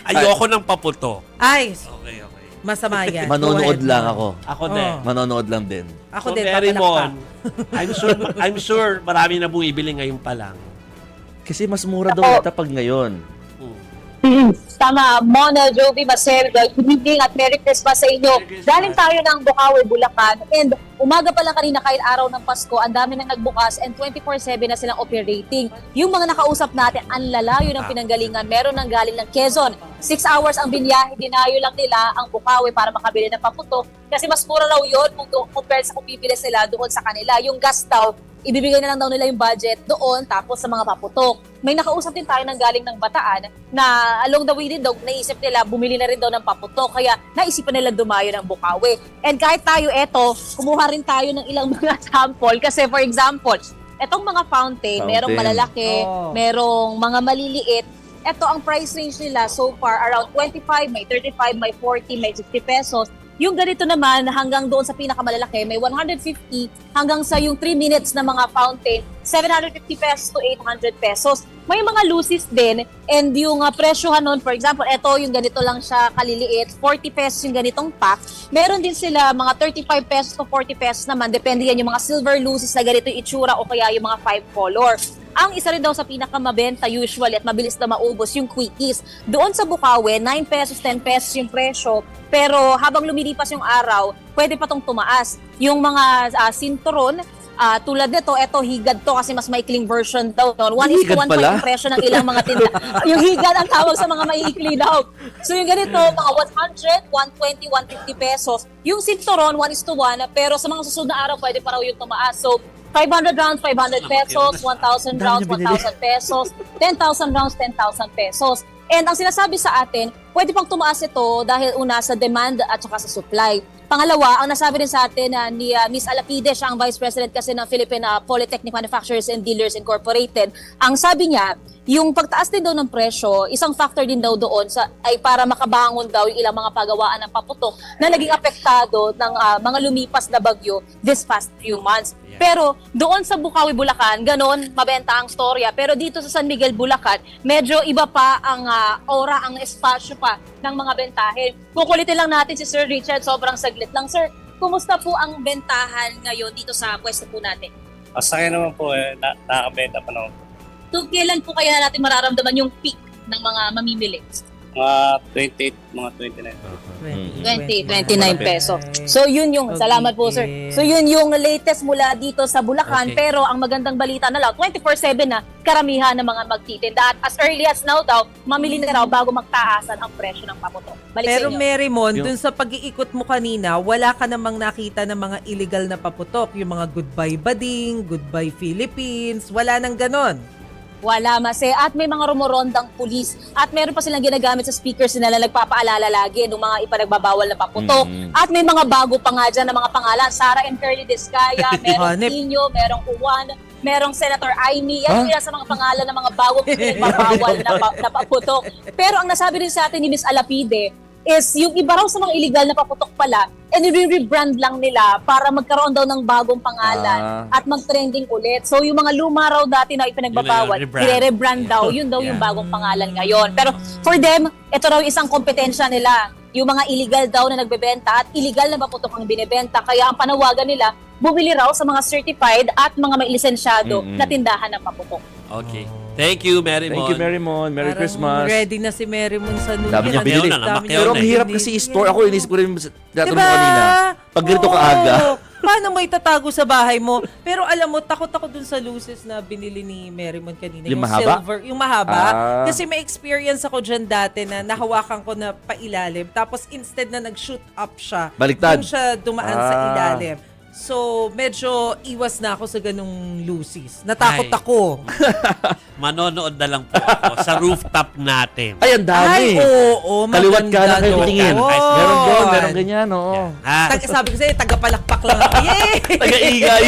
Ayoko ng paputok. Ay, Okay. masama yan. Manonood lang ako. Ako din. Manonood lang din. Ako So, din, Merrimon, papalakpak. I'm sure marami na bumibili ngayon pa lang. Kasi mas mura daw yata pag ngayon. Tama, Mona, Jovi, Marcel, good evening at Merry Christmas sa inyo. Merry Christmas. Galing tayo ng Bukawi, Bulacan, and umaga pa lang kanina kahit araw ng Pasko, ang dami nang nagbukas and 24/7 na silang operating. Yung mga nakausap natin, ang lalayo ng pinanggalingan, meron ng galing ng Quezon. 6 hours ang binyahe, dinayo lang nila ang Bukawi para makabili ng paputok. Kasi mas mura raw yun compared sa kung bibili sila doon sa kanila. Yung gas daw, ibibigay na lang daw nila yung budget doon tapos sa mga paputok. May nakausap din tayo ng galing ng Bataan na along the way din daw, naisip nila, bumili na rin daw ng paputok. Kaya naisipan nila dumayo ng Bukawi. And kahit tayo kumuha rin tayo ng ilang mga sample. Kasi for example, etong mga fountain. Merong malalaki, merong mga maliliit. Ito ang price range nila so far around 25, may 35, may 40, may 60 pesos. Yung ganito naman, hanggang doon sa pinakamalalaki, may 150 hanggang sa yung 3 minutes na mga fountain, 750 pesos to 800 pesos. May mga lucis din, and yung presyohan nun, for example, ito yung ganito lang siya kaliliit, 40 pesos yung ganitong pack. Meron din sila mga 35 pesos to 40 pesos naman, depende yan yung mga silver lucis na ganito yung itsura o kaya yung mga 5 color. Ang isa rin daw sa pinakamabenta usually at mabilis na maubos yung quickies. Doon sa Bukawi, 9 pesos, 10 pesos yung presyo. Pero habang lumilipas yung araw, pwede pa tong tumaas. Yung mga sinturon, tulad nito, eto higad to kasi mas maikling version daw. 1:1 pa yung presyo ng ilang mga tinda. Yung higad ang tawag sa mga maikli daw. So yung ganito, mga 100, 120, 150 pesos. Yung sinturon, 1:1, pero sa mga susunod na araw, pwede pa raw yung tumaas. So 500 rounds, 500 pesos, 1,000 rounds, 1,000 pesos, 10,000 rounds, 10,000 pesos. And ang sinasabi sa atin, pwede pang tumaas ito dahil una sa demand at saka sa supply. Pangalawa, ang nasabi rin sa atin ni Miss Alapide, siya ang Vice President kasi ng Philippine Polytechnic Manufacturers and Dealers Incorporated. Ang sabi niya, yung pagtaas din daw ng presyo, isang factor din daw doon ay para makabangon daw yung ilang mga pagawaan ng paputok na naging apektado ng mga lumipas na bagyo this past few months. Pero doon sa Bukawi, Bulacan, ganon, mabenta ang storya. Pero dito sa San Miguel, Bulacan, medyo iba pa ang aura, ang espasyo pa ng mga bentahin. Kukulitin lang natin si Sir Richard, sobrang saglit lang. Sir, kumusta po ang bentahan ngayon dito sa pwesto po natin? Sa akin naman po, nakakabenta pa naman po. So, kailan po kaya natin mararamdaman yung peak ng mga mamimili? Mga 28, mga 29. 29 peso. So yun yung, salamat po sir. So yun yung latest mula dito sa Bulacan. Okay. Pero ang magandang balita na lang, 24/7 na karamihan ng mga magtitinda. At as early as now daw, mamili na raw bago magtaasan ang presyo ng paputok. Balik Pero sa inyo. Merrimon, dun sa pag-iikot mo kanina, wala ka namang nakita ng mga illegal na paputok. Yung mga Goodbye Bading, Goodbye Philippines, wala nang ganon. Wala mase. At may mga rumorondang pulis. At meron pa silang ginagamit sa speakers nila na nagpapaalala lagi ng mga ipanagbabawal na paputok. At may mga bago pa nga dyan na mga pangalan. Sara and Curly Discaya, merong Tino, merong Juan, merong Senator Aimee. Yan yung sa mga pangalan ng mga bagong pinagbabawal na paputok. Pero ang nasabi rin sa atin ni Miss Alapide is yung iba raw sa mga illegal na paputok pala, and i-rebrand lang nila para magkaroon daw ng bagong pangalan at mag-trending ulit. So yung mga luma raw dati na ipinagbabawal, i-rebrand daw, yun daw yung bagong pangalan ngayon. Pero for them, ito raw yung isang kompetensya nila. Yung mga illegal daw na nagbebenta at illegal na paputok ang binibenta. Kaya ang panawagan nila, bumili raw sa mga certified at mga may lisensyado na tindahan ng paputok. Okay. Thank you, Merrimon. Thank you, Merrimon. Merry Parang Christmas. Ready na si Merrimon sa New Dami niya Year. binili. Dami niya Pero ang binili. hirap kasi i-store. Ako, inisip ko rin, tinatanong Diba? ko kanina. Pag ganito Oo. kaaga. Paano mo itatago sa bahay mo? Pero alam mo, takot ako dun sa luces na binili ni Merrimon kanina. Yung mahaba? Silver, yung mahaba. Kasi may experience ako dyan dati na nahawakan ko na pailalim. Tapos instead na nag-shoot up siya, Baliktad. dun siya dumaan sa ilalim. So, medyo iwas na ako sa ganung lucis. Natakot Ay. ako. Manonood na lang po ako sa rooftop natin. Ay, ang dami. Ay, oo. Kaliwat ka na kayo maganda tingin. doon. Meron doon, meron ganyan, oo. Ha? Sabi ko sa'yo, tagapalakpak lang ako. Yay! Taga-ingay.